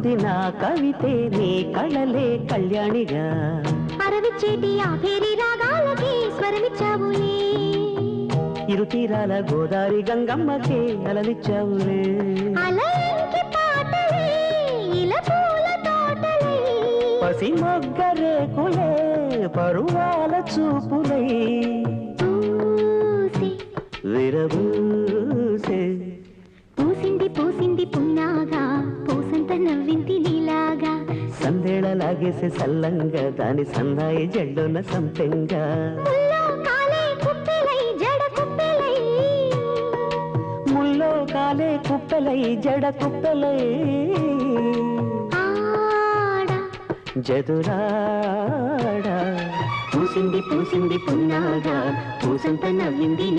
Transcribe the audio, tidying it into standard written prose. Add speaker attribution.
Speaker 1: అల్లుకుంది నా కవితే నీ కళలే కళ్యాణిగా
Speaker 2: అరవిచ్చేటి ఆ పేరి రాగాలకి స్వరమిచ్చావులే
Speaker 1: ఇరు తీరాల గోదారి గంగమ్మకే అలలిచ్చావులే
Speaker 2: అలయంకి పాటలే ఇలా పూల తోటలే
Speaker 1: పసి మొగ్గ రేకులే పరువాల చూపులై
Speaker 2: పూసి
Speaker 1: విరబూసే
Speaker 2: పూసింది పూసింది పున్నాగా పూసంత నవ్వింది నీలాగా
Speaker 1: సందేళ లాగేసే సల్లంగా దాని సన్నాయి జల్లున సంపెంగా
Speaker 2: ముల్లో కాలే కుప్పెలై జడ కుప్పెలై
Speaker 1: ముల్లో కాలే కుప్పెలై జడ కుప్పెలై
Speaker 2: ఆడ
Speaker 1: జదురాడా పూసింది పూసింది పున్నాగా పూసంత నవ్వింది